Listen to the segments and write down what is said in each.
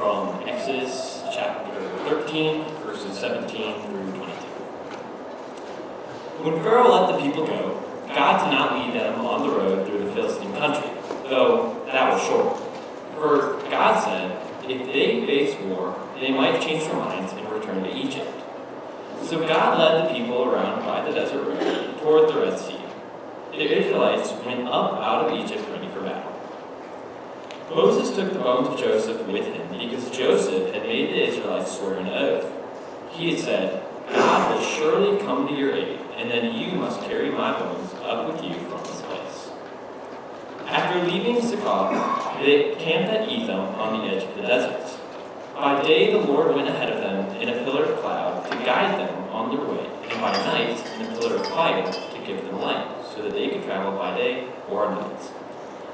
from Exodus chapter 13, verses 17 through 22. When Pharaoh let the people go, God did not lead them on the road through the Philistine country, though that was short. For God said, if they face war, they might change their minds and return to Egypt. So God led the people around by the desert road toward the Red Sea. The Israelites went up out of Egypt ready for battle. Moses took the bones of Joseph with him because Joseph had made the Israelites swear an oath. He had said, God will surely come to your aid, and then you must carry my bones up with you from this place. After leaving Succoth, they camped at Etham on the edge of the deserts. By day the Lord went ahead of them in a pillar of cloud to guide them on their way, and by night in a pillar of fire to give them light, so that they could travel by day or night.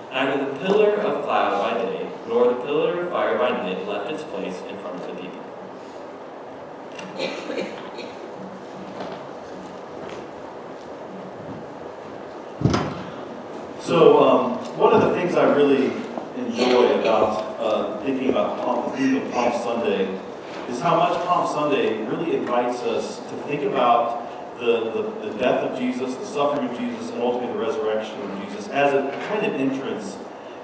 Neither the pillar of cloud by day, nor the pillar of fire by night left its place in front of the people. So, one of the things I really enjoy about thinking about the theme of Palm Sunday is how much Palm Sunday really invites us to think about the death of Jesus, the suffering of Jesus, and ultimately the resurrection of Jesus as a kind of entrance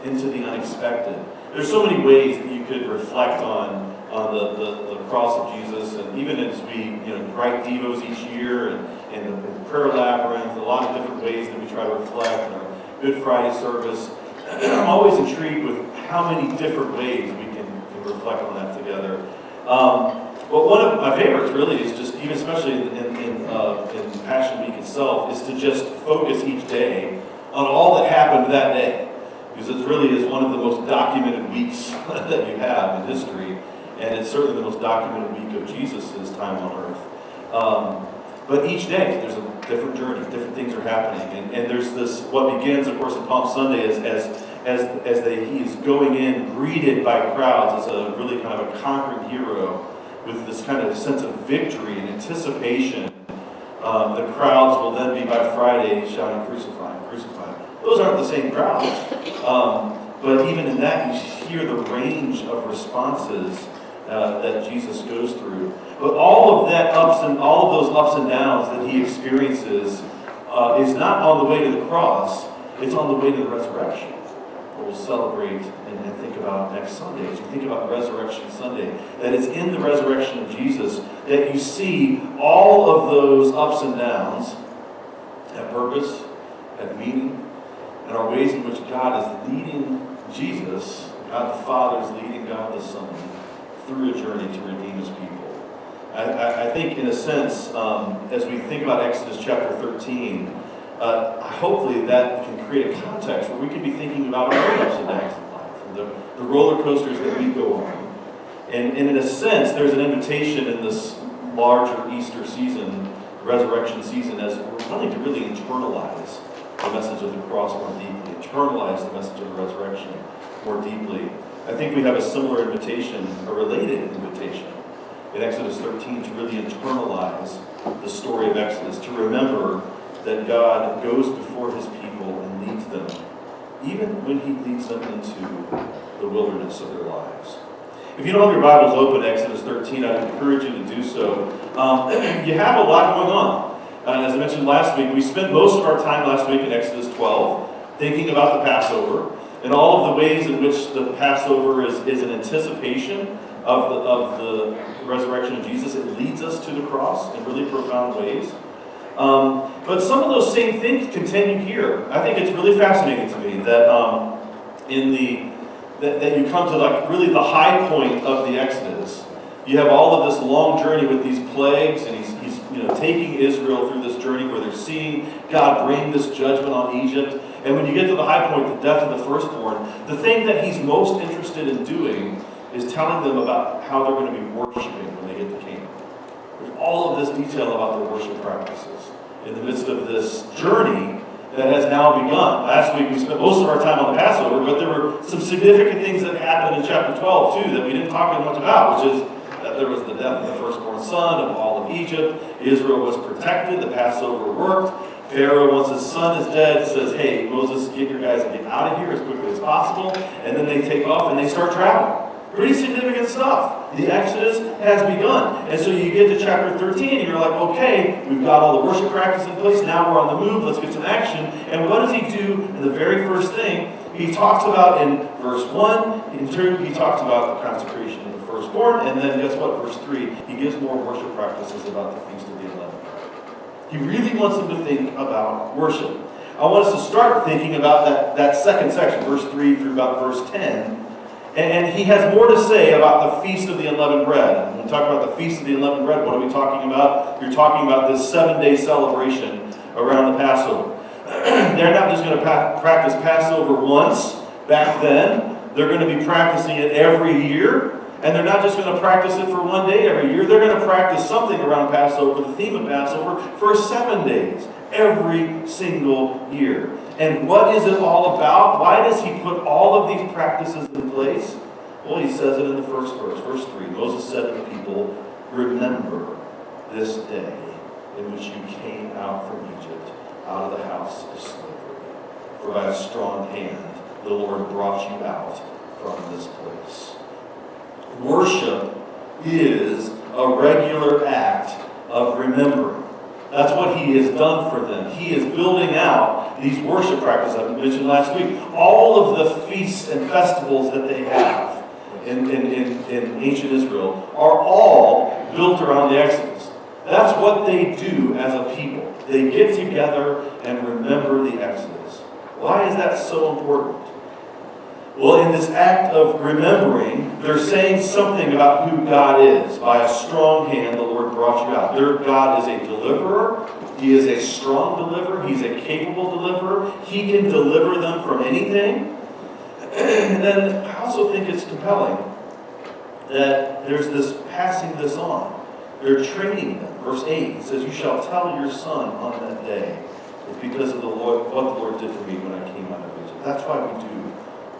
into the unexpected. There's so many ways that you could reflect on the cross of Jesus, and even as we write devos each year and the prayer labyrinth, a lot of different ways that we try to reflect in our Good Friday service. I'm always intrigued with how many different ways we can reflect on that together. But one of my favorites really is just, even especially in Passion Week itself, is to just focus each day on all that happened that day. Because it really is one of the most documented weeks that you have in history, and it's certainly the most documented week of Jesus' time on earth. But each day, there's a different journey, different things are happening. And there's this, what begins, of course, in Palm Sunday he is going in, greeted by crowds as a really kind of a conquering hero with this kind of sense of victory and anticipation. The crowds will then be by Friday shouting, crucify, crucify. Those aren't the same crowds. But even in that, you hear the range of responses that Jesus goes through. But all of those ups and downs that he experiences is not on the way to the cross, it's on the way to the resurrection. What we'll celebrate and think about next Sunday, as we think about Resurrection Sunday, that it's in the resurrection of Jesus that you see all of those ups and downs have purpose, have meaning, and are ways in which God is leading Jesus, God the Father is leading God the Son, through a journey to redeem his people. I think, in a sense, as we think about Exodus chapter 13, hopefully that can create a context where we can be thinking about our own ups and downs in life, and the roller coasters that we go on. And in a sense, there's an invitation in this larger Easter season, resurrection season, as we're wanting to really internalize the message of the cross more deeply, internalize the message of the resurrection more deeply. I think we have a similar invitation, a related invitation, in Exodus 13 to really internalize the story of Exodus, to remember that God goes before his people and leads them, even when he leads them into the wilderness of their lives. If you don't have your Bibles open to Exodus 13, I'd encourage you to do so. You have a lot going on. As I mentioned last week, we spent most of our time last week in Exodus 12 thinking about the Passover and all of the ways in which the Passover is an anticipation of the resurrection of Jesus. It leads us to the cross in really profound ways. But some of those same things continue here. I think it's really fascinating to me that that you come to really the high point of the Exodus. You have all of this long journey with these plagues, and he's taking Israel through this journey where they're seeing God bring this judgment on Egypt. And when you get to the high point, the death of the firstborn, the thing that he's most interested in doing is telling them about how they're going to be worshiping when they get to Canaan. There's all of this detail about their worship practices in the midst of this journey that has now begun. Last week we spent most of our time on the Passover, but there were some significant things that happened in chapter 12 too that we didn't talk as much about, which is that there was the death of the firstborn son of all of Egypt. Israel was protected. The Passover worked. Pharaoh, once his son is dead, says, hey, Moses, get your guys and get out of here as quickly as possible. And then they take off and they start traveling. Pretty significant stuff. The Exodus has begun. And so you get to chapter 13 and you're like, okay, we've got all the worship practice in place. Now we're on the move. Let's get some action. And what does he do in the very first thing? He talks about in verse 1, in 2, he talks about the consecration of the firstborn. And then guess what? Verse 3, he gives more worship practices about the Feast of the Unleavened Bread. He really wants them to think about worship. I want us to start thinking about that second section, verse 3 through about verse 10. And he has more to say about the Feast of the Unleavened Bread. When we talk about the Feast of the Unleavened Bread, what are we talking about? You're talking about this 7-day celebration around the Passover. They're not just going to practice Passover once back then. They're going to be practicing it every year. And they're not just going to practice it for one day every year. They're going to practice something around Passover, the theme of Passover, for 7 days, every single year. And what is it all about? Why does he put all of these practices in place? Well, he says it in the first verse, verse 3. Moses said to the people, remember this day in which you came out from Egypt, out of the house of slavery. For by a strong hand the Lord brought you out from this place. Worship is a regular act of remembering. That's what he has done for them. He is building out these worship practices I mentioned last week. All of the feasts and festivals that they have in ancient Israel are all built around the Exodus. That's what they do as a people. They get together and remember the Exodus. Why is that so important? Well, in this act of remembering, they're saying something about who God is. By a strong hand, the Lord brought you out. Their God is a deliverer. He is a strong deliverer. He's a capable deliverer. He can deliver them from anything. And then I also think it's compelling that there's this passing this on. They're training them. Verse 8 says, you shall tell your son on that day. It's because of the Lord, what the Lord did for me when I came out of Egypt. That's why we do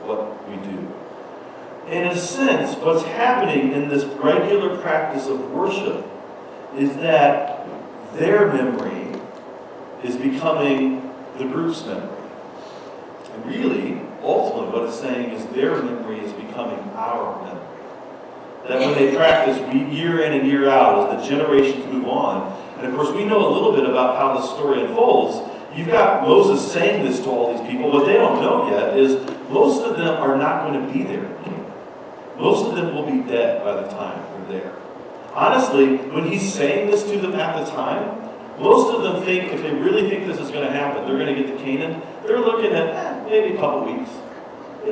what we do. In a sense, what's happening in this regular practice of worship is that their memory is becoming the group's memory. And really, ultimately, what it's saying is their memory is becoming our memory. That when they practice year in and year out, as the generations move on, and of course we know a little bit about how the story unfolds. You've got Moses saying this to all these people. What they don't know yet is most of them are not going to be there in Canaan. Most of them will be dead by the time they're there. Honestly, when he's saying this to them at the time, most of them think, if they really think this is going to happen, they're going to get to Canaan, they're looking at maybe a couple weeks. A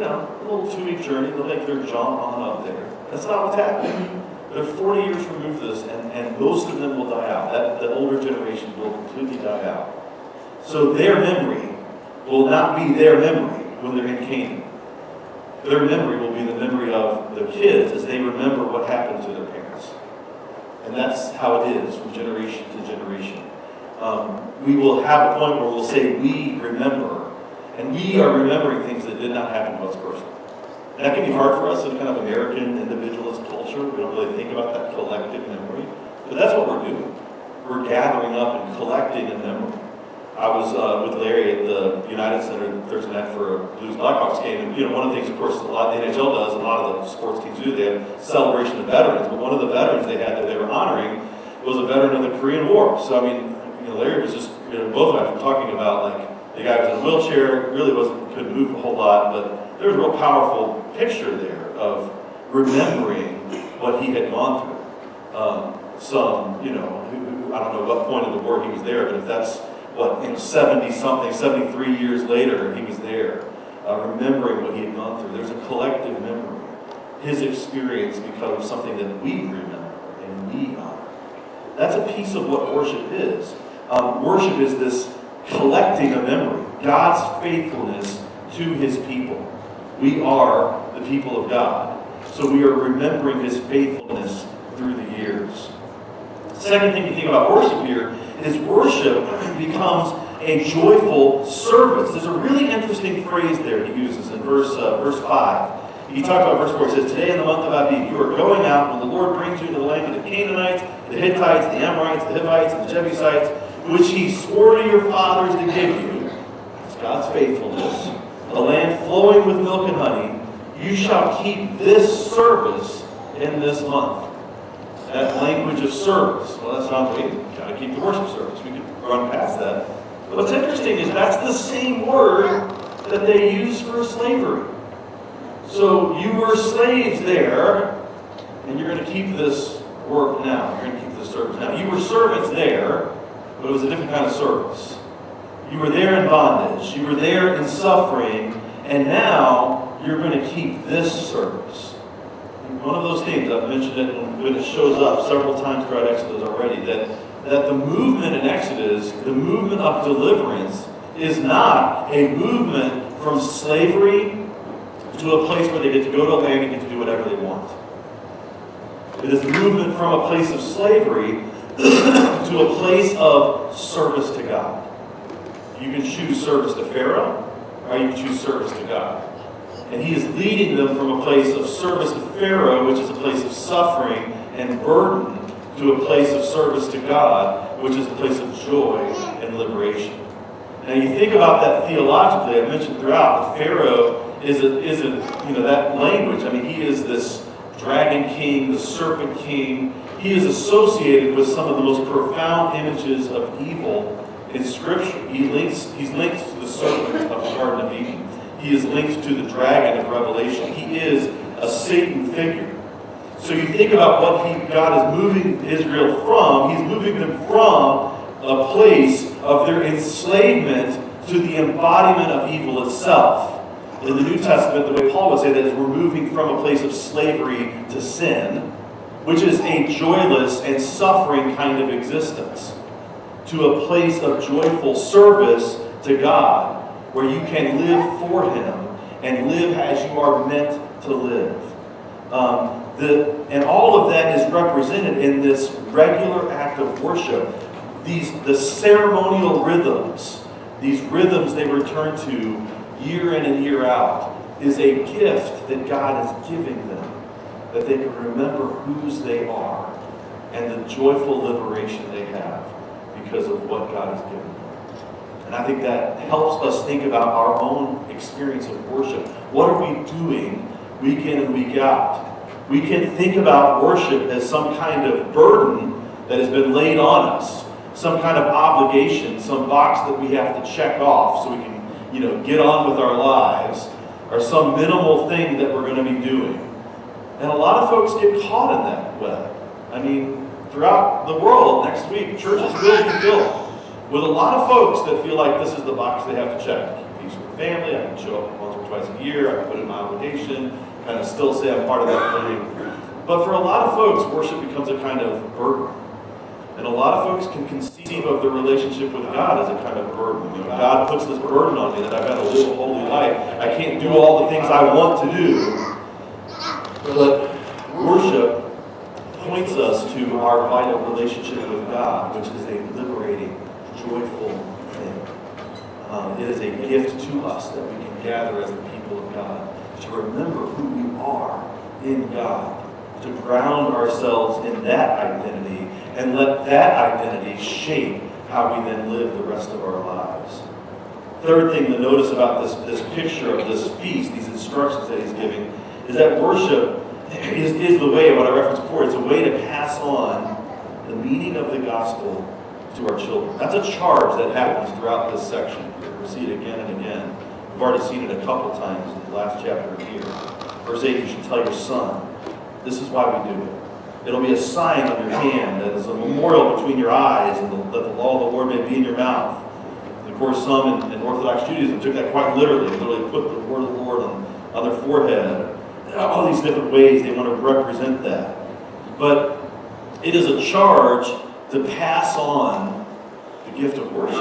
little 2-week journey. They'll make their jump on up there. That's not what's happening. They're 40 years removed from this, and most of them will die out. The older generation will completely die out. So their memory will not be their memory when they're in Canaan. Their memory will be the memory of the kids as they remember what happened to their parents. And that's how it is from generation to generation. We will have a point where we'll say, we remember. And we are remembering things that did not happen to us personally. And that can be hard for us in kind of American individualist culture. We don't really think about that collective memory. But that's what we're doing. We're gathering up and collecting a memory. I was with Larry at the United Center Thursday night for a Blues Blackhawks game, and one of the things, of course, a lot of the NHL does, a lot of the sports teams do, they have celebration of veterans. But one of the veterans they had that they were honoring was a veteran of the Korean War. So I mean, Larry was just, both of us were talking about like the guy was in a wheelchair, really couldn't move a whole lot, but there was a real powerful picture there of remembering what he had gone through. Who I don't know what point of the war he was there, but if that's 70-something, 73 years later, he was there, remembering what he had gone through. There's a collective memory. His experience becomes something that we remember and we honor. That's a piece of what worship is. Worship is this collecting a memory, God's faithfulness to his people. We are the people of God, so we are remembering his faithfulness through the years. Second thing you think about worship here is worship becomes a joyful service. There's a really interesting phrase there he uses in verse 5. He talks about verse 4. It says, today in the month of Abib, you are going out when the Lord brings you into the land of the Canaanites, the Hittites, the Amorites, the Hivites, and the Jebusites, which he swore to your fathers to give you. It's God's faithfulness. A land flowing with milk and honey. You shall keep this service in this month. That language of service. Well, that sounds like you got to keep the worship service. We could run past that. But what's interesting is that's the same word that they use for slavery. So you were slaves there, and you're going to keep this work now. You're going to keep this service now. You were servants there, but it was a different kind of service. You were there in bondage. You were there in suffering, and now you're going to keep this service. And one of those things, I've mentioned it when it shows up several times throughout Exodus already, that the movement in Exodus, the movement of deliverance, is not a movement from slavery to a place where they get to go to land and get to do whatever they want. It is a movement from a place of slavery to a place of service to God. You can choose service to Pharaoh, or you can choose service to God. And he is leading them from a place of service to Pharaoh, which is a place of suffering and burden, to a place of service to God, which is a place of joy and liberation. Now you think about that theologically. I mentioned throughout that Pharaoh is that language. I mean, he is this dragon king, the serpent king. He is associated with some of the most profound images of evil in Scripture. He's linked to the serpent of the Garden of Eden. He is linked to the dragon of Revelation. He is a Satan figure. So you think about what God is moving Israel from. He's moving them from a place of their enslavement to the embodiment of evil itself. In the New Testament, the way Paul would say that is we're moving from a place of slavery to sin, which is a joyless and suffering kind of existence, to a place of joyful service to God, where you can live for Him and live as you are meant to live. And all of that is represented in this regular act of worship. The ceremonial rhythms, these rhythms they return to year in and year out, is a gift that God is giving them, that they can remember whose they are and the joyful liberation they have because of what God has given them. And I think that helps us think about our own experience of worship. What are we doing week in and week out? We can think about worship as some kind of burden that has been laid on us, some kind of obligation, some box that we have to check off so we can, get on with our lives, or some minimal thing that we're going to be doing. And a lot of folks get caught in that way. I mean, throughout the world, next week, churches will be filled with a lot of folks that feel like this is the box they have to check. Peace with the family, I can show up once or twice a year, I can put in my obligation, kind of still say I'm part of that thing. But for a lot of folks, worship becomes a kind of burden. And a lot of folks can conceive of the relationship with God as a kind of burden. God puts this burden on me that I've got to live a holy life. I can't do all the things I want to do. But worship points us to our vital relationship with God, which is a liberating, joyful thing. It is a gift to us that we can gather as the people of God, to remember who we are in God, to ground ourselves in that identity and let that identity shape how we then live the rest of our lives. Third thing to notice about this picture of this feast, these instructions that he's giving, is that worship is the way, what I referenced before, it's a way to pass on the meaning of the gospel to our children. That's a charge that happens throughout this section. We'll see it again and again. We've already seen it a couple times in the last chapter here. Verse 8, you should tell your son, this is why we do it. It'll be a sign on your hand that is a memorial between your eyes, and that the law of the Lord may be in your mouth. And of course, some in Orthodox Judaism took that quite literally. They literally put the word of the Lord on their forehead. All these different ways they want to represent that. But it is a charge to pass on the gift of worship.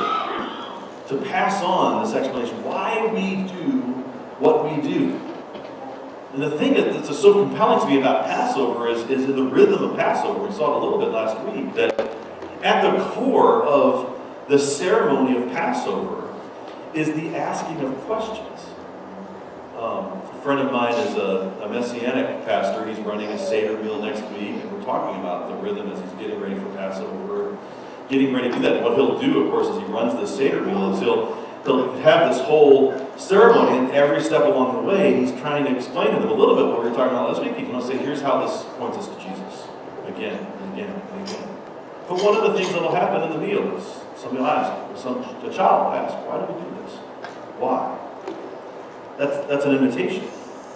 To pass on this explanation, why we do what we do. And the thing that's so compelling to me about Passover is in the rhythm of Passover. We saw it a little bit last week, that at the core of the ceremony of Passover is the asking of questions. A friend of mine is a Messianic pastor. He's running a Seder meal next week, and we're talking about the rhythm as he's getting ready for Passover, getting ready to do that. And what he'll do, of course, as he runs the Seder meal is They'll have this whole ceremony, and every step along the way, he's trying to explain to them a little bit what we were talking about last week. He's going to say, here's how this points us to Jesus, again and again and again. But one of the things that will happen in the meal is somebody will ask, a child will ask, why do we do this? Why? That's an invitation.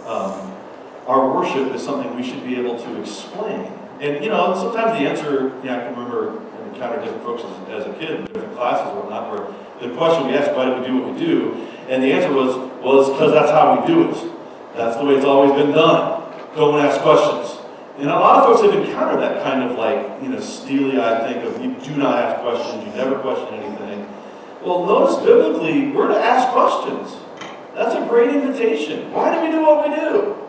Our worship is something we should be able to explain. And, sometimes the answer, I can remember I encountered different folks as a kid in different classes or whatnot, where the question we asked, why do we do what we do? And the answer was because that's how we do it. That's the way it's always been done. Don't ask questions. And a lot of folks have encountered that kind of steely-eyed thing of you do not ask questions, you never question anything. Well, notice biblically, we're to ask questions. That's a great invitation. Why do we do what we do?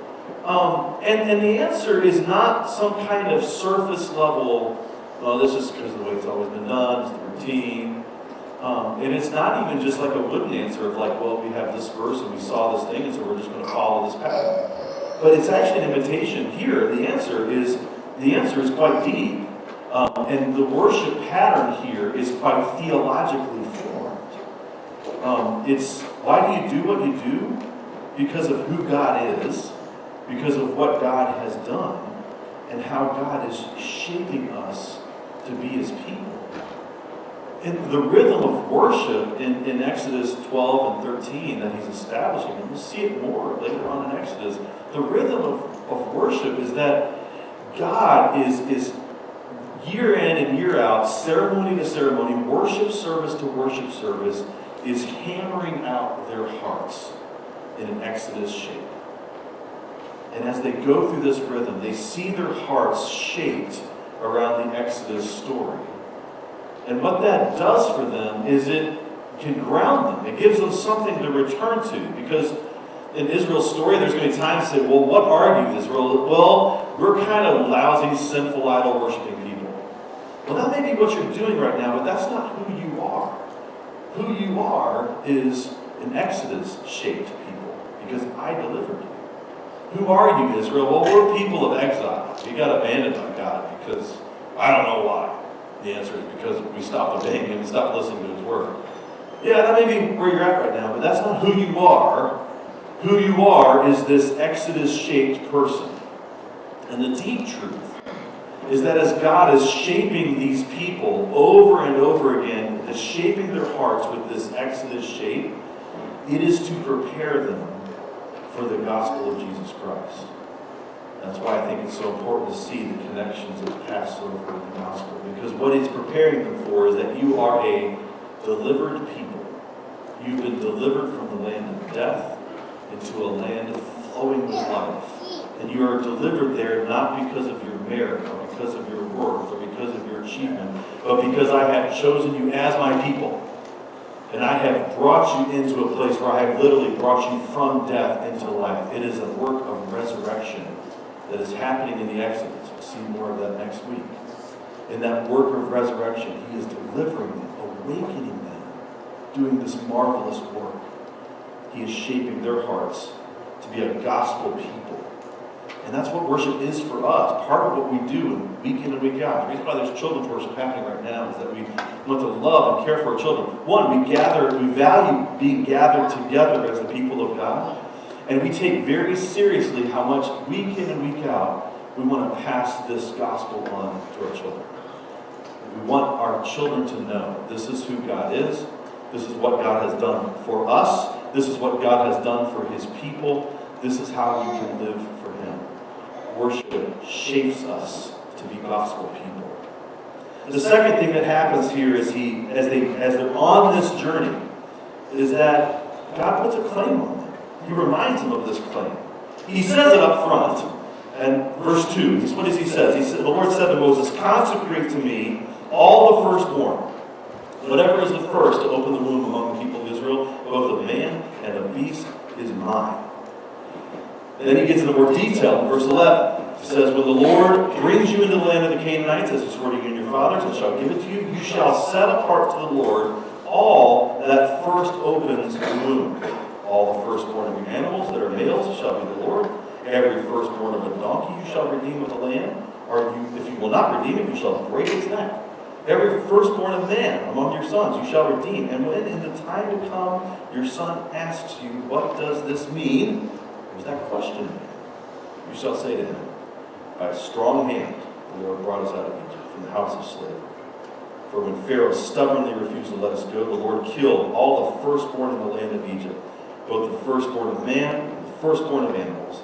And the answer is not some kind of surface level, well, this is because of the way it's always been done, it's the routine. And it's not even just like a wooden answer of well, we have this verse and we saw this thing, and so we're just going to follow this pattern. But it's actually an invitation here. The answer is quite deep. And the worship pattern here is quite theologically formed. It's why do you do what you do? Because of who God is, because of what God has done, and how God is shaping us to be his people. And the rhythm of worship in Exodus 12 and 13 that he's establishing, and we'll see it more later on in Exodus, the rhythm of worship is that God is year in and year out, ceremony to ceremony, worship service to worship service, is hammering out their hearts in an Exodus shape. And as they go through this rhythm, they see their hearts shaped around the Exodus story. And what that does for them is it can ground them. It gives them something to return to. Because in Israel's story, there's going to be times to say, well, what are you, Israel? Well, we're kind of lousy, sinful, idol-worshiping people. Well, that may be what you're doing right now, but that's not who you are. Who you are is an Exodus-shaped people, because I delivered you. Who are you, Israel? Well, we're people of exile. We got abandoned by God because I don't know why. The answer is because we stopped obeying him and stopped listening to his word. Yeah, that may be where you're at right now, but that's not who you are. Who you are is this Exodus-shaped person. And the deep truth is that as God is shaping these people over and over again, is shaping their hearts with this Exodus shape, it is to prepare them for the gospel of Jesus Christ. That's why I think it's so important to see the connections of Passover and the gospel, because what it's preparing them for is that you are a delivered people. You've been delivered from the land of death into a land flowing with life. And you are delivered there not because of your merit or because of your worth or because of your achievement, but because I have chosen you as my people. And I have brought you into a place where I have literally brought you from death into life. It is a work of resurrection that is happening in the Exodus. We'll see more of that next week. In that work of resurrection, he is delivering them, awakening them, doing this marvelous work. He is shaping their hearts to be a gospel people. And that's what worship is for us. Part of what we do week in and week out. The reason why there's children's worship happening right now is that we want to love and care for our children. One, we value being gathered together as the people of God. And we take very seriously how much week in and week out we want to pass this gospel on to our children. We want our children to know this is who God is. This is what God has done for us. This is what God has done for his people. This is how we can live for him. Worship shapes us to be gospel people. The second thing that happens here is as they're on this journey, is that God puts a claim on them. He reminds them of this claim. He says it up front. And verse 2, this is what he says. He said, the Lord said to Moses, consecrate to me all the firstborn. Whatever is the first to open the womb among the people of Israel, both of man and of beast, is mine. And then he gets into more detail in verse 11. He says, when the Lord brings you into the land of the Canaanites, as he swore to you and your fathers, and shall give it to you, you shall set apart to the Lord all that first opens the womb. All the firstborn of your animals that are males shall be the Lord. Every firstborn of a donkey you shall redeem with a lamb. Or if you will not redeem it, you shall break its neck. Every firstborn of man among your sons you shall redeem. And when in the time to come your son asks you, what does this mean? There's that question. You shall say to him, by a strong hand the Lord brought us out of Egypt, from the house of slavery. For when Pharaoh stubbornly refused to let us go, the Lord killed all the firstborn in the land of Egypt, both the firstborn of man and the firstborn of animals.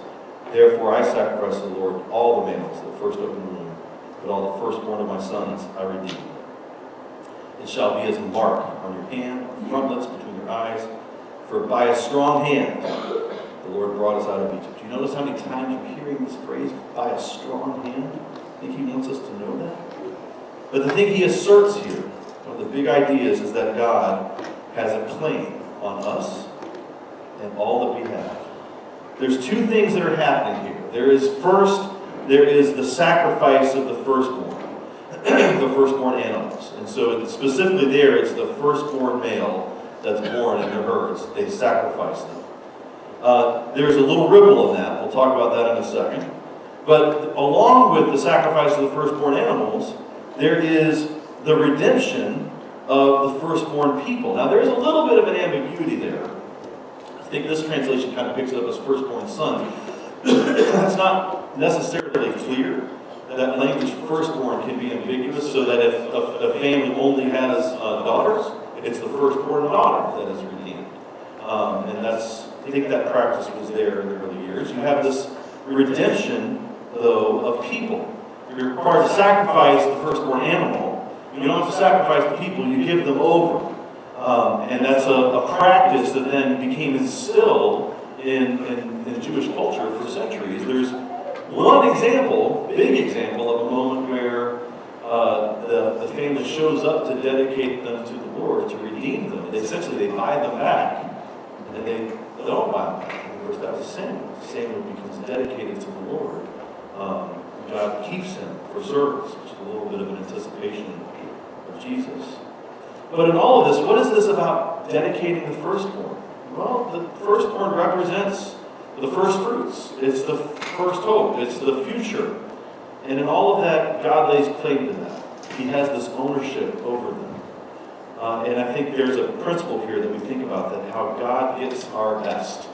Therefore I sacrifice to the Lord all the males that first opened the womb, but all the firstborn of my sons I redeem. It shall be as a mark on your hand, on the frontlets, between your eyes. For by a strong hand the Lord brought us out of Egypt. Do you notice how many times you're hearing this phrase, by a strong hand? I think he wants us to know that. But the thing he asserts here, one of the big ideas, is that God has a claim on us and all that we have. There's two things that are happening here. There is the sacrifice of the firstborn, the firstborn animals. And so specifically there, it's the firstborn male that's born in their herds. They sacrifice them. There's a little ripple in that. We'll talk about that in a second. But along with the sacrifice of the firstborn animals, there is the redemption of the firstborn people. Now, there's a little bit of an ambiguity there. I think this translation kind of picks it up as firstborn sons. That's not necessarily clear. That language firstborn can be ambiguous, so that if a family only has daughters, it's the firstborn daughter that is redeemed. And I think that practice was there in the early years. You have this redemption, though, of people. You're required to sacrifice the firstborn animal. You don't have to sacrifice the people, you give them over. And that's a practice that then became instilled in Jewish culture for centuries. There's one example, big example, of a moment where the family shows up to dedicate them to the Lord, to redeem them. And essentially, they buy them back, and they don't buy them back. And of course, that was Samuel. Samuel becomes dedicated to the Lord. God keeps him for service, which is a little bit of an anticipation of Jesus. But in all of this, what is this about dedicating the firstborn? Well, the firstborn represents the first fruits. It's the first hope. It's the future. And in all of that, God lays claim to that. He has this ownership over them. And I think there's a principle here that we think about, that how God gets our best.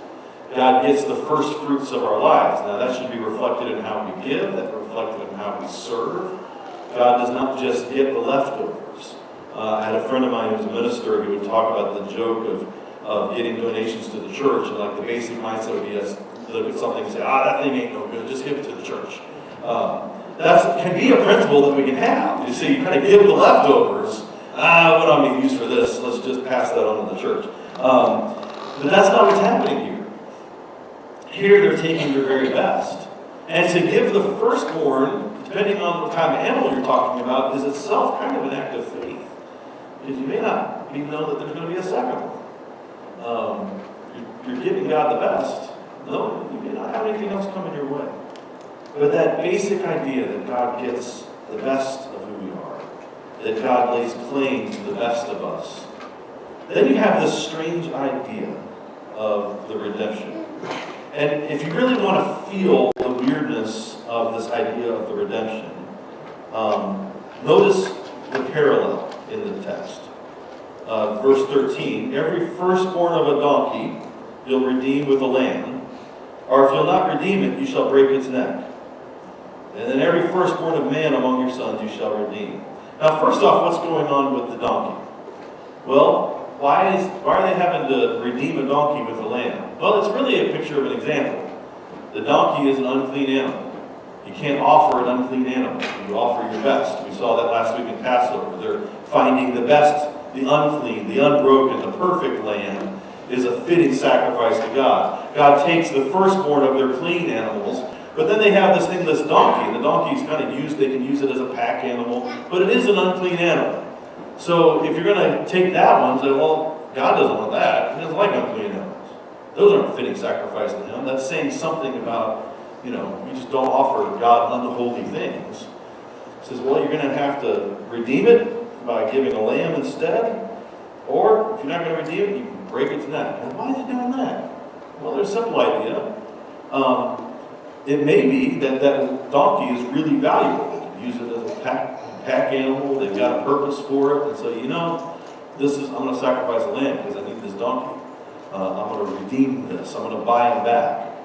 God gets the first fruits of our lives. Now, that should be reflected in how we give, that reflected in how we serve. God does not just get the leftovers. I had a friend of mine who was a minister who would talk about the joke of getting donations to the church, and like the basic mindset would be just look at something and say, that thing ain't no good, just give it to the church. That can be a principle that we can have. You see, you kind of give the leftovers. What do I mean use for this? Let's just pass that on to the church. But that's not what's happening here. Here they're taking their very best. And to give the firstborn, depending on what kind of animal you're talking about, is itself kind of an act of faith. Because you may not know that there's going to be a second one. You're giving God the best. No, you may not have anything else coming your way. But that basic idea that God gets the best of who we are, that God lays claim to the best of us, then you have this strange idea of the redemption. And if you really want to feel the weirdness of this idea of the redemption, notice the parallel in the text. Verse 13, every firstborn of a donkey you'll redeem with a lamb, or if you'll not redeem it, you shall break its neck. And then every firstborn of man among your sons you shall redeem. Now, first off, what's going on with the donkey? Well, why are they having to redeem a donkey with a lamb? Well, it's really a picture of an example. The donkey is an unclean animal. You can't offer an unclean animal. You offer your best. We saw that last week in Passover. They're finding the best, the unclean, the unbroken, the perfect lamb is a fitting sacrifice to God. God takes the firstborn of their clean animals, but then they have this thing, this donkey. The donkey is kind of used, they can use it as a pack animal, but it is an unclean animal. So if you're going to take that one and say, well, God doesn't want that. He doesn't like unclean animals. Those aren't fitting sacrifice to him. That's saying something about, we just don't offer God unholy things. He says, well, you're going to have to redeem it by giving a lamb instead. Or if you're not going to redeem it, you can break its neck. And why is he doing that? Well, there's a simple idea. It may be that donkey is really valuable. They can use it as a pack pack animal, they've got a purpose for it, and so, I'm going to sacrifice a lamb because I need this donkey. I'm going to redeem this. I'm going to buy him back.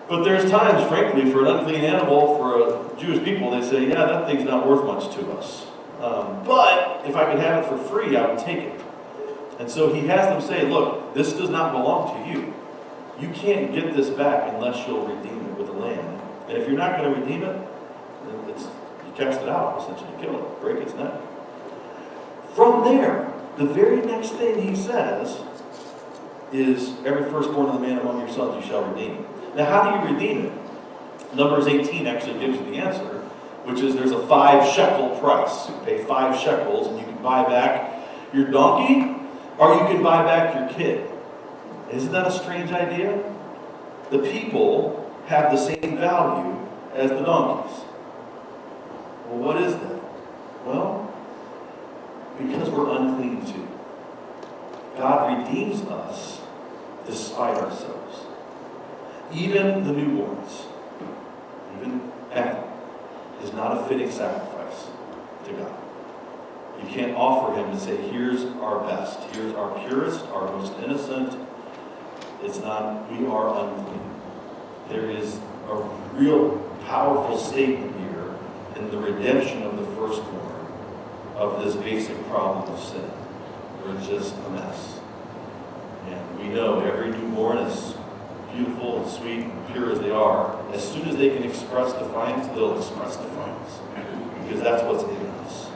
But there's times, frankly, for an unclean animal, for Jewish people, they say, yeah, that thing's not worth much to us. But if I could have it for free, I would take it. And so he has them say, look, this does not belong to you. You can't get this back unless you'll redeem it with a lamb. And if you're not going to redeem it, then you cast it out, essentially, kill it, break its neck. From there, the very next thing he says is, every firstborn of the man among your sons you shall redeem. Now, how do you redeem it? Numbers 18 actually gives you the answer, which is there's a 5 shekel price. You pay 5 shekels and you can buy back your donkey or you can buy back your kid. Isn't that a strange idea? The people have the same value as the donkeys. Well, what is that? Well, because we're unclean too. God redeems us despite ourselves. Even the newborns, even Adam, is not a fitting sacrifice to God. You can't offer him and say, here's our best, here's our purest, our most innocent. It's not, we are unclean. There is a real powerful statement here in the redemption of the firstborn of this basic problem of sin. We're just a mess. And we know every newborn is beautiful and sweet and pure as they are. As soon as they can express defiance, they'll express defiance. Because that's what's in us.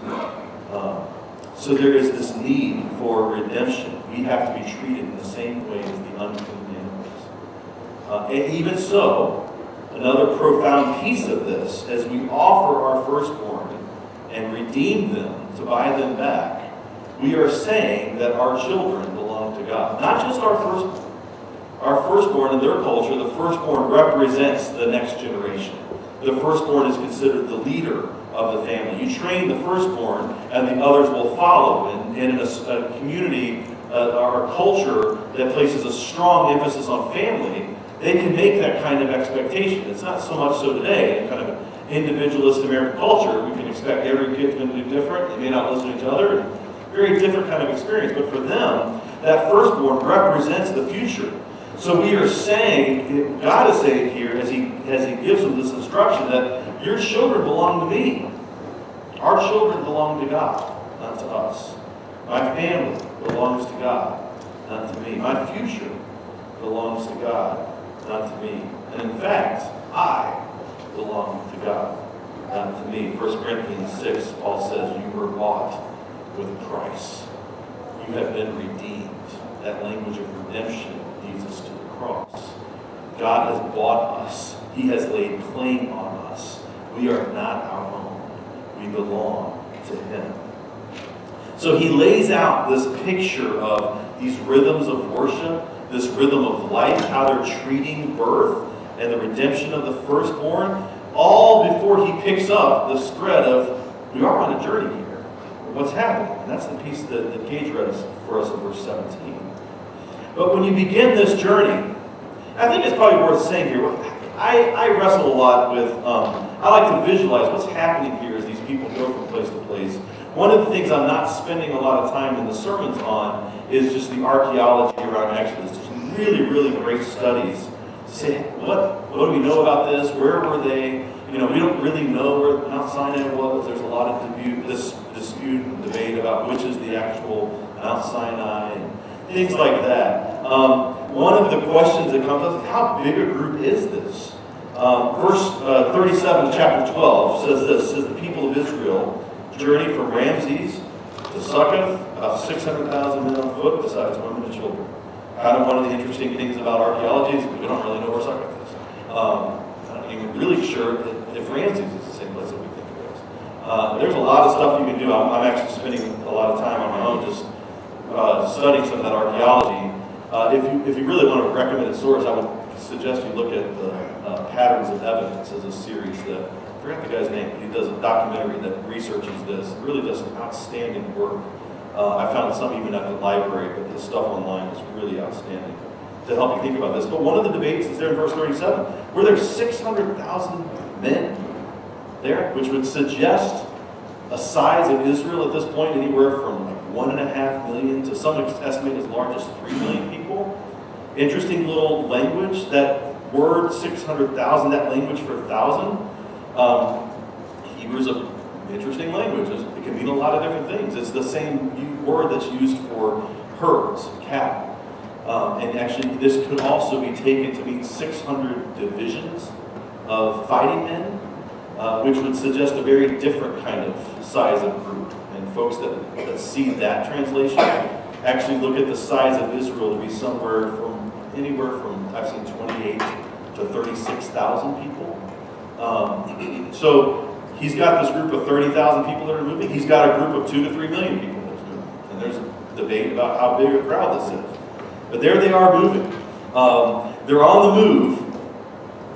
So there is this need for redemption. We have to be treated in the same way as the unclean animals. And even so, another profound piece of this, as we offer our firstborn and redeem them to buy them back, we are saying that our children belong to God. Not just our firstborn. Our firstborn, in their culture, the firstborn represents the next generation. The firstborn is considered the leader of the family. You train the firstborn, and the others will follow. And in a community or a culture that places a strong emphasis on family, they can make that kind of expectation. It's not so much so today. In kind of individualist American culture, we can expect every kid's going to do different. They may not listen to each other. And very different kind of experience. But for them, that firstborn represents the future. So we are saying, God is saying here, as he gives them this instruction, that your children belong to me. Our children belong to God, not to us. My family belongs to God, not to me. My future belongs to God, not to me. And in fact, I belong to God, not to me. 1 Corinthians 6, Paul says, you were bought with a price. You have been redeemed. That language of redemption leads us to the cross. God has bought us. He has laid claim on us. We are not our own. We belong to him. So he lays out this picture of these rhythms of worship, this rhythm of life, how they're treating birth and the redemption of the firstborn, all before he picks up this thread of, we are on a journey here. What's happening? And that's the piece that Gage read for us in verse 17. But when you begin this journey, I think it's probably worth saying here, I wrestle a lot with, I like to visualize what's happening here as these people go from place to place. One of the things I'm not spending a lot of time in the sermons on is just the archaeology around Exodus. There's really, really great studies to say, what do we know about this? Where were they? We don't really know where Mount Sinai was. There's a lot of dispute and debate about which is the actual Mount Sinai and things like that. One of the questions that comes up is, how big a group is this? Verse 37 of chapter 12 says this, says the people of Israel journeyed from Ramses to Succoth, about 600,000 men on foot, besides women and children. Kind of one of the interesting things about archaeology is we don't really know where Succoth is. I'm not even really sure if Ramses is the same place that we think it is. There's a lot of stuff you can do. I'm actually spending a lot of time on my own just studying some of that archaeology. If you really want to recommend a source, I would suggest you look at the Patterns of Evidence as a series that, I forgot the guy's name, he does a documentary that researches this, really does some outstanding work. I found some even at the library, but the stuff online is really outstanding to help you think about this. But one of the debates is there in verse 37, were there 600,000 men there, which would suggest a size of Israel at this point anywhere from like 1.5 million to some estimate as large as 3 million people. Interesting little language. That word 600,000, that language for 1,000. Hebrew is an interesting language. It can mean a lot of different things. It's the same word that's used for herds, cattle. And actually, this could also be taken to mean 600 divisions of fighting men, which would suggest a very different kind of size of group. And folks that see that translation actually look at the size of Israel to be anywhere from I've seen 28 to 36,000 people. So he's got this group of 30,000 people that are moving. He's got a group of 2 to 3 million people that's moving. And there's a debate about how big a crowd this is. But there they are moving. They're on the move.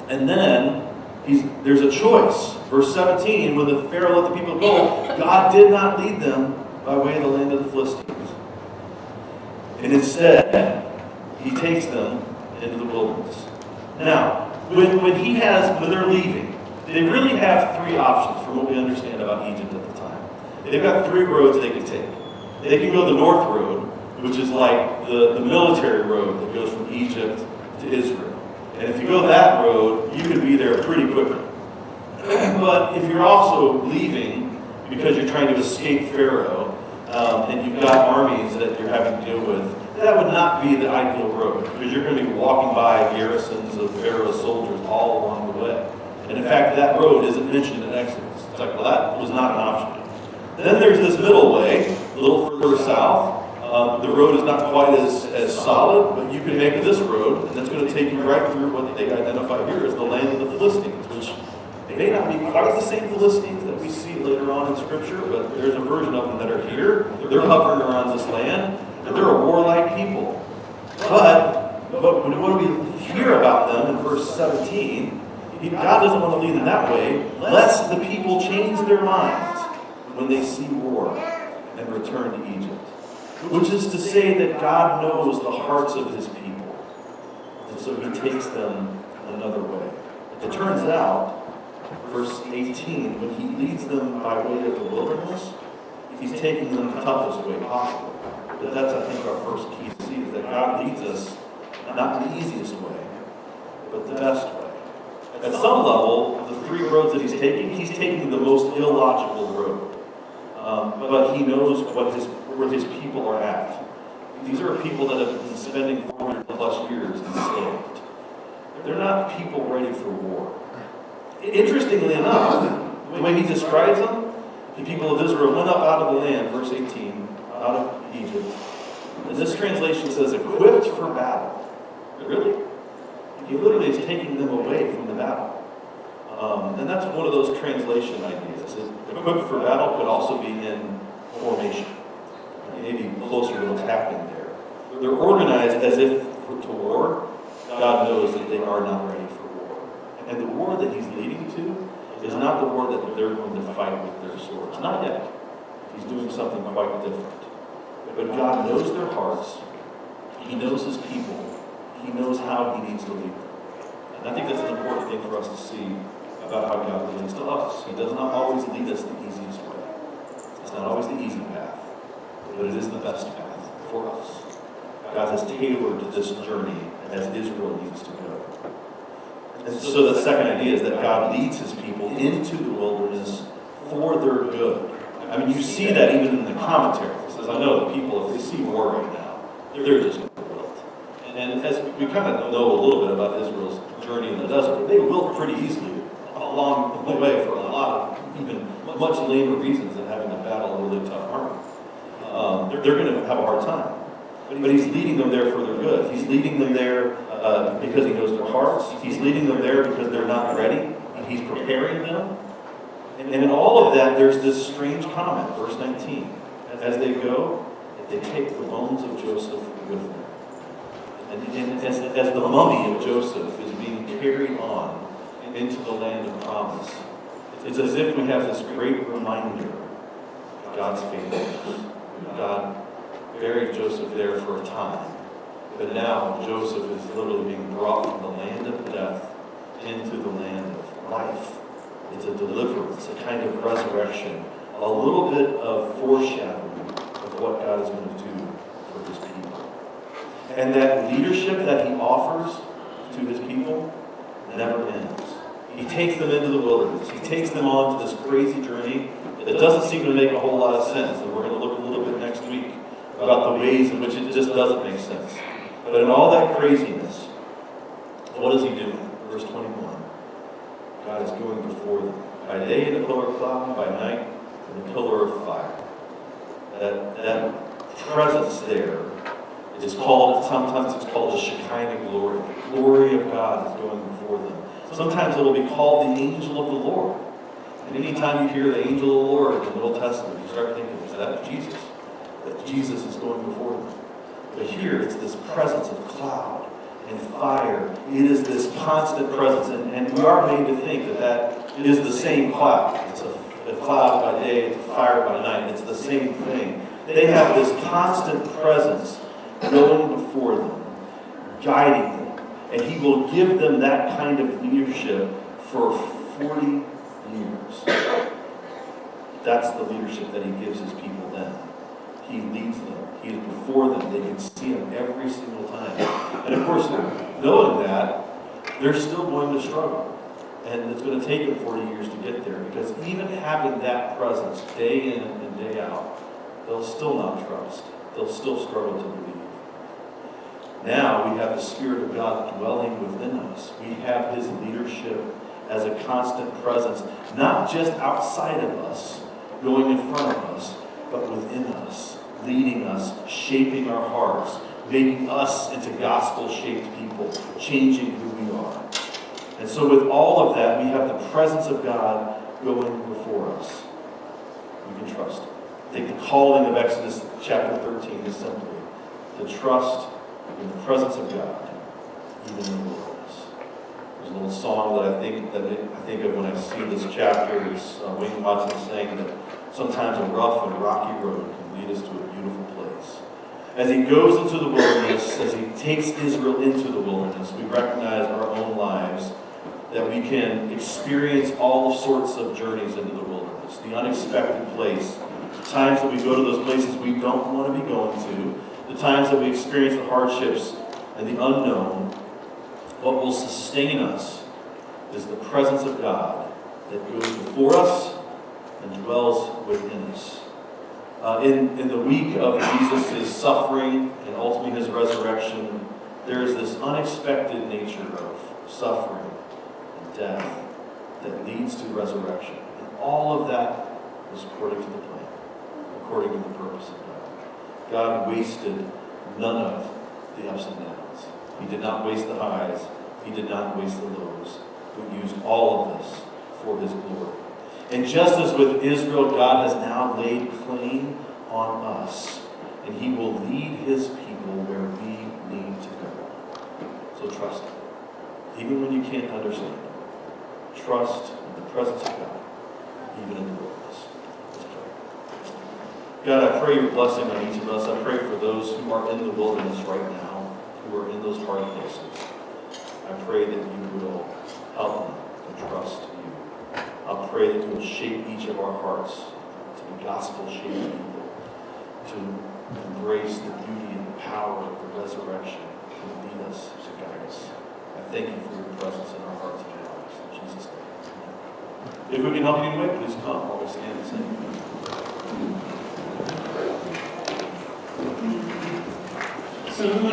And then there's a choice. Verse 17, when the Pharaoh let the people go, God did not lead them by way of the land of the Philistines. And instead, he takes them into the wilderness. Now, when they're leaving, they really have 3 options from what we understand about Egypt at the time. They've got 3 roads they can take. They can go the north road, which is like the military road that goes from Egypt to Israel. And if you go that road, you can be there pretty quickly. But if you're also leaving because you're trying to escape Pharaoh, and you've got armies that you're having to deal with, that would not be the ideal road, because you're going to be walking by garrisons of Pharaoh's soldiers all along the way. And in fact, that road isn't mentioned in Exodus. It's like, well, that was not an option. Then there's this middle way, a little further south. The road is not quite as solid, but you can make this road, and that's going to take you right through what they identify here as the land of the Philistines, which may not be quite the same Philistines that we see later on in Scripture, but there's a version of them that are here. They're hovering around this land, and they're a warlike people. But what we hear about them in verse 17, God doesn't want to lead them that way, lest the people change their minds when they see war and return to Egypt. Which is to say that God knows the hearts of his people. And so he takes them another way. It turns out, verse 18, when he leads them by way of the wilderness, he's taking them the toughest way possible. But that's, I think, our first key to see, is that God leads us not the easiest way, but the best way. At some level, the 3 roads that he's taking the most illogical road. But he knows where his people are at. These are people that have been spending 400 plus years enslaved. They're not people ready for war. Interestingly enough, the way he describes them, the people of Israel went up out of the land, verse 18, out of Egypt. And this translation says, equipped for battle. Really? He literally is taking them away from the battle. And that's one of those translation ideas. Equipped for battle could also be in formation. Maybe closer to what's happening there. They're organized as if to war. God knows that they are not ready for war. And the war that he's leading to is not the war that they're going to fight with their swords. Not yet. He's doing something quite different. But God knows their hearts. He knows his people. He knows how he needs to lead them. And I think that's an important thing for us to see about how God relates to us. He does not always lead us the easiest way. It's not always the easy path, but it is the best path for us. God has tailored this journey as Israel needs to go. And so the second idea is that God leads his people into the wilderness for their good. I mean, you see that even in the commentary. It says, I know the people, if they see war right now, they're just going to wilt. And as we kind of know a little bit about Israel's journey in the desert, they wilt pretty easily along the way for a lot of even much lamer reasons than having to battle a really tough army. They're going to have a hard time. But he's leading them there for their good. He's leading them there because he knows their hearts. He's leading them there because they're not ready. And he's preparing them. And in all of that, there's this strange comment, verse 19. As they go, they take the bones of Joseph with them. And as the mummy of Joseph is being carried on into the land of promise, it's as if we have this great reminder of God's faithfulness. God buried Joseph there for a time, but now Joseph is literally being brought from the land of death into the land of life. It's a deliverance, a kind of resurrection a little bit of foreshadowing of what God is going to do for his people. And that leadership that he offers to his people never ends. He takes them into the wilderness. He takes them on to this crazy journey that doesn't seem to make a whole lot of sense. And we're going to look a little bit next week about the ways in which it just doesn't make sense. But in all that craziness, what is he doing? Verse 21. God is going before them. By day in a pillar of cloud, by night in a pillar of fire. That presence there is called, sometimes it's called the Shekinah glory. The glory of God is going before them. Sometimes it will be called the angel of the Lord. And anytime you hear the angel of the Lord in the Old Testament, you start thinking, is that Jesus? That Jesus is going before them. But here it's this presence of cloud and fire. It is this constant presence. And we are made to think that that is the same cloud. It's a cloud by day, it's a fire by night. It's the same thing. They have this constant presence going before them, guiding them. And he will give them that kind of leadership for 40 years. That's the leadership that he gives his people then. He leads them. He is before them. They can see him every single time. And of course, knowing that, they're still going to struggle. And it's going to take them 40 years to get there. Because even having that presence day in and day out, they'll still not trust. They'll still struggle to believe. Now we have the Spirit of God dwelling within us. We have his leadership as a constant presence, not just outside of us, going in front of us, but within us, leading us, shaping our hearts, making us into gospel-shaped people, changing who we are. And so with all of that, we have the presence of God going before us. We can trust him. I think the calling of Exodus chapter 13 is simply to trust in the presence of God, even in the wilderness. There's a little song that I think of when I see this chapter. It's Wayne Watson saying that sometimes a rough and rocky road can lead us to a beautiful place. As he goes into the wilderness, as he takes Israel into the wilderness, we recognize our own lives that we can experience all sorts of journeys into the wilderness, the unexpected place, the times that we go to those places we don't want to be going to, the times that we experience the hardships and the unknown. What will sustain us is the presence of God that goes before us and dwells within us. In the week of Jesus' suffering and ultimately his resurrection, there is this unexpected nature of suffering and death that leads to resurrection. And all of that was according to the plan, according to the purpose of God. God wasted none of the ups and downs. He did not waste the highs. He did not waste the lows. But used all of this for his glory. And just as with Israel, God has now laid claim on us. And he will lead his people where we need to go. So trust him. Even when you can't understand. Trust in the presence of God. Even in the wilderness. Let's pray. God, I pray your blessing on each of us. I pray for those who are in the wilderness right now, who are in those hard places. I pray that you will help them to trust you. I pray that you will shape each of our hearts to be gospel-shaped people, to embrace the beauty and the power of the resurrection, to lead us, to guide us. I thank you for your presence in our hearts and our lives. In Jesus' name. If we can help you in any way, please come while we stand and sing. Soon